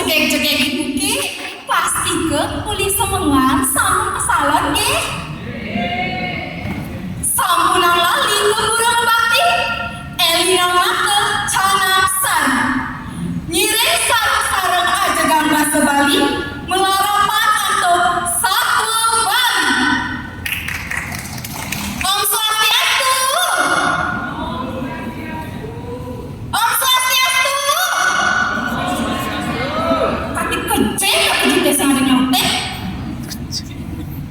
cegek-cegek ibu ki pasti ke uli semengan sampun kesalon ki sampun lali ke burung bakti elina mata canasan nyiring sarang-sarang aja gamba sebali melarapan atau satu bali Om Swastiastu Om Swastiastu kaki kecil kaki juga ada nyautek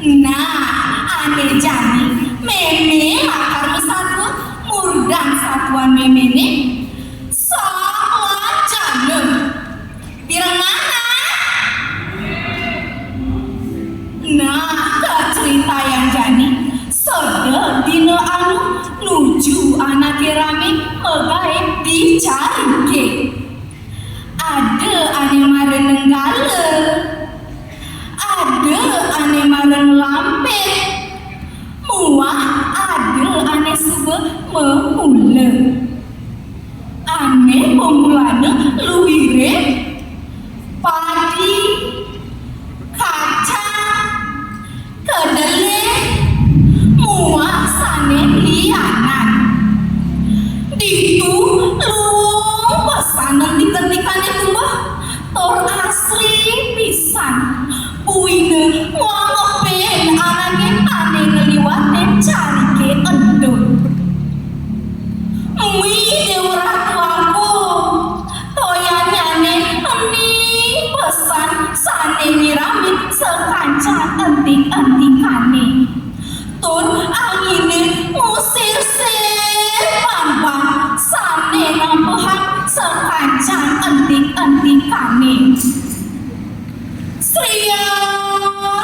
nah aneh jani meme makar satu murdang satuan meme ini salah jangan pirang mana nah ke cerita yang jani sode dino anu nuju anak rame megaib dicari ke ada ane maren nenggale ada ane maren lampet muah ada ane sube memule ane pemulana luwire padi kaca kedelai muah sane lianan ditu luang pesanan diketikan itu mah tor asli pisan puine ngopen anane ane ngeliwatin cari ke endut wih orang tuaku toyanyane ini pesan sane nyiramin sekancan entik-entikane tur angine musir pambang sane nampuhan sekancan entik-entikane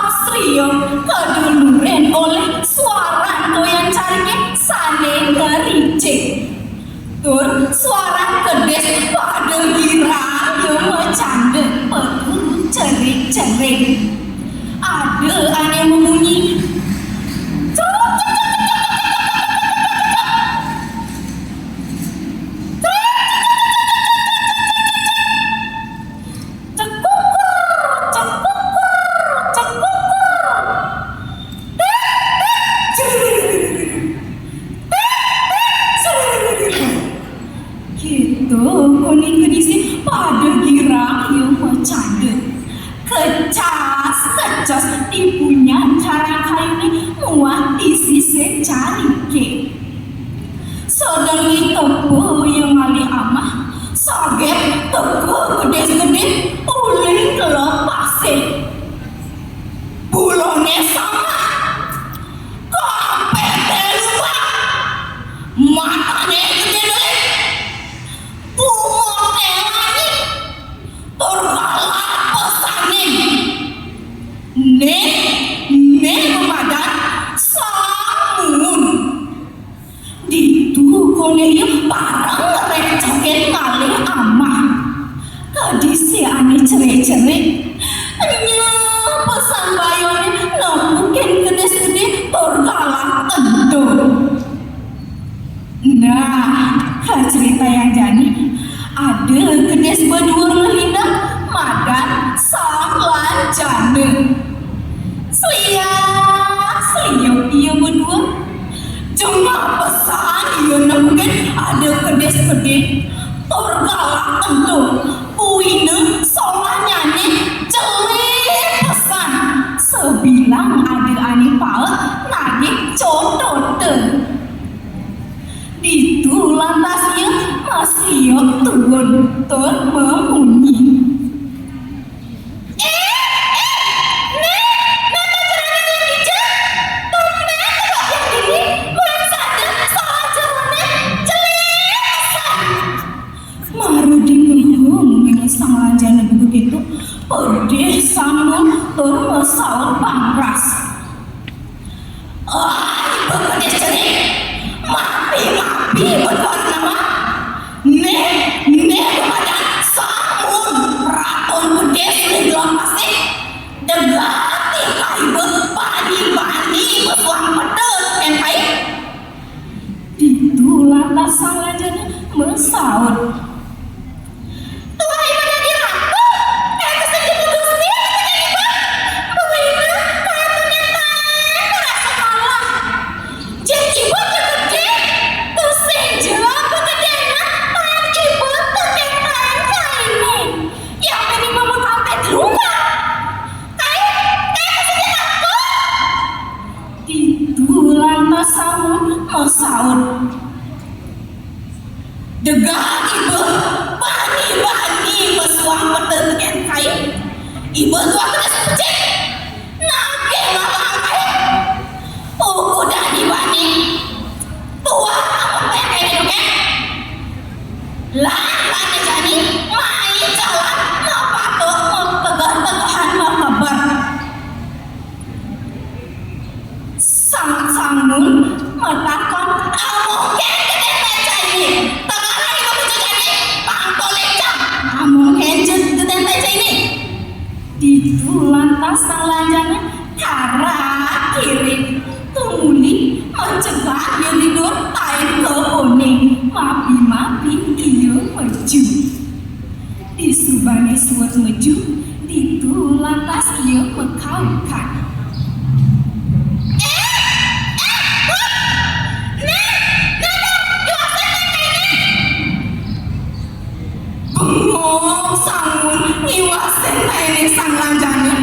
Srio keduluren oleh suara toyan carinya sane ngericik tur suara kedes pada gira yang bercanda penuh cerik-cerik ada aneh membunyi kuning kedisi pada gira yang bercanda kecas ibunya cara kayu ini muat di sisi cari ke sedang tepu yang ngali amah saget tepu gede-gede uling kelepasih bulone sama kapete lupa matanya gede ne memadan samun ditu konelia parang recoket kali amah kadisi ane cere-cere nya pesan bayone mungkin gede-gede torgalang endo nah cerita yang jani ada gedes berdua ngehindak madan salah jane Seliuk iya berdua cuma pesan iya mungkin ada kedes-kedes torgalak tentu puine solanya nih celik pesan sebilang ada ani paut nagih codoten itu lantasnya masih turun membunyi begitu pedih sambung termesal pangras ibu pedih cerik mapi berbuat nama ne kepada samun raton pedih di dalam pasti degati ibu padi bersuang pedih yang baik itu lantas sang rajanya mesaut Tuhan ibadah diraku Degang ibu bani-bani bersuang bertentang kain. Ibu tua kena sepecik. Nake malang kain. Uku dani bani. Tua apa yang kain juga? Lan jani main jalan napato tegar-tegahan makabar. Sang-sangun metakon amoken ketentai ini. Tangan ibu menjadi pangkolecam. Amoken ketentai ini. Itu lantas sang lanjana kara kiri tumuli mencegah yang tidur tain ke kuning mapi-mapi iya maju di subane suat maju itu lantas ia mekaukan bengong sangun iwasen ini sang lanjana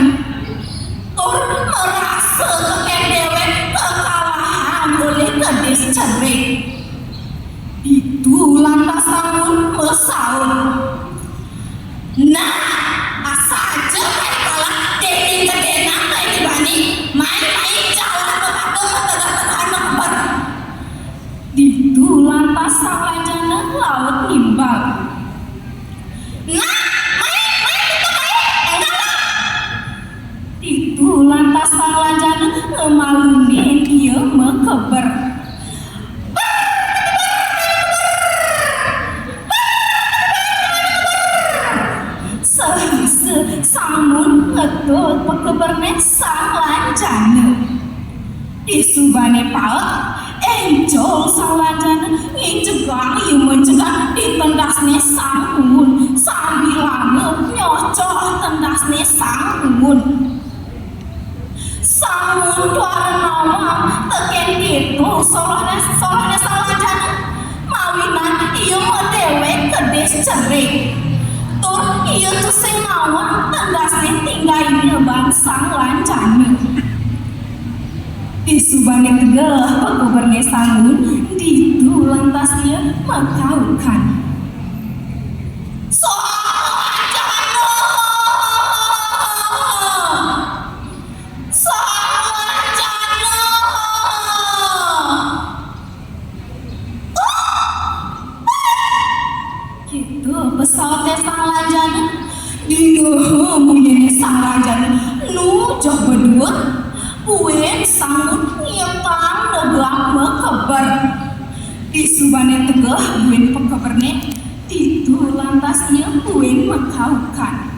tur merasa kekedewe kekalahan oleh kedis cerik. Itu lantas sangun mesaun. Nah, asaja kayak kalah deking kedenang kayak dibani main-main jalan berkata tegak-tegahan makabar. Itu lantas sang lanjana laut nimbang. Nah, itu lantas sang lanjana ngemalunin dia mekeber. Samun ngetut pekebernya sang lanjana. Di subane paut encol sang lanjana ngicegah ia mencegah di tendasnya sangun sambil lama nyocok tendasnya sangun. Sangun tuara nawang teken gitu solahnya sang lanjana mawinan ia medewe kedes cerik. Tur iya tuh sing nawang tendasnya tinggalnya bang sang lanjana. Di subane tegah pekuberne sangun ditu lantas ia mekaukan. Pesawatnya sang lanjana dino mungkin sang lanjana nujoh berdua buen sangun nyetang negang mekeber di subane tegah buen pekeberne itu lantas ia buen mekaukan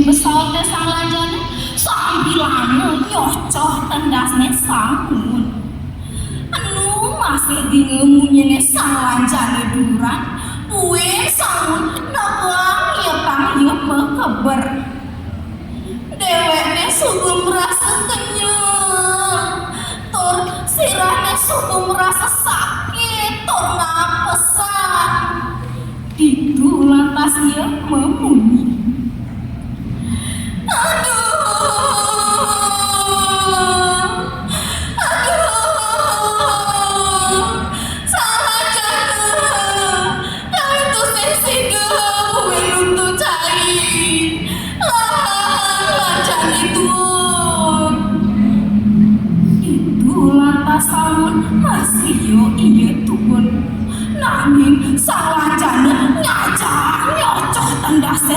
pesawatnya sang lanjana sambil lama nyocoh tendasnya sangun anu masih dingemunyene sang lanjana duran buen sangun negang nyetang ia mekeber deweknya sungguh merasa kenyang tur sirahnya sungguh merasa sakit tur napesan itu lantas ia memunyi.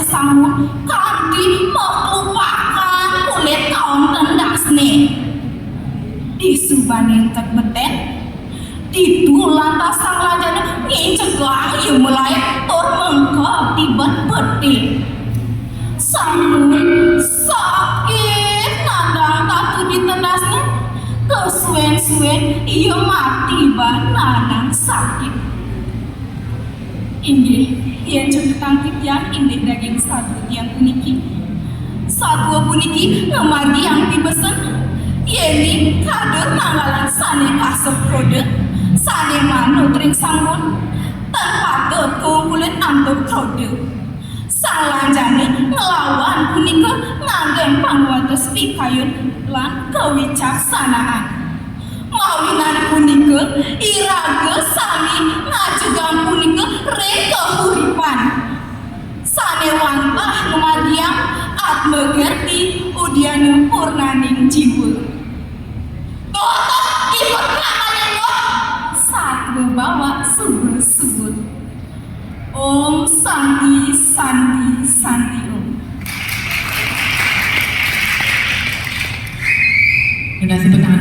Sangun kanthi melupakan kulit kaon tendasne di subane terbeten ditu lantas sang lanjana ngicegah ieu mulai tur mengkep di bet-beti sangun sakit nandang tatu di tendasne kesuwen-suwen ieu mati bananang sakit inggih yang tangkip yang indih daging satu yang puniki satu puniki ngemari yang dibesen yeni kader manggalan sane kasep kode sane manut ring sangun tanpa ketung kulit antuk trode. Salanjane ngelawan punika nganggen panguwates pikayun lan kewicaksanaan. Mawinan punika iraga sami ngajegang punika reka huripan. Sanewantah lumadyang atmegerti udianu purnaning jiwa. Toto ikut kamanyan lo. Satwa bawa subur-subur. Om Santi Santi Santi Om. Dengan tepuk tangan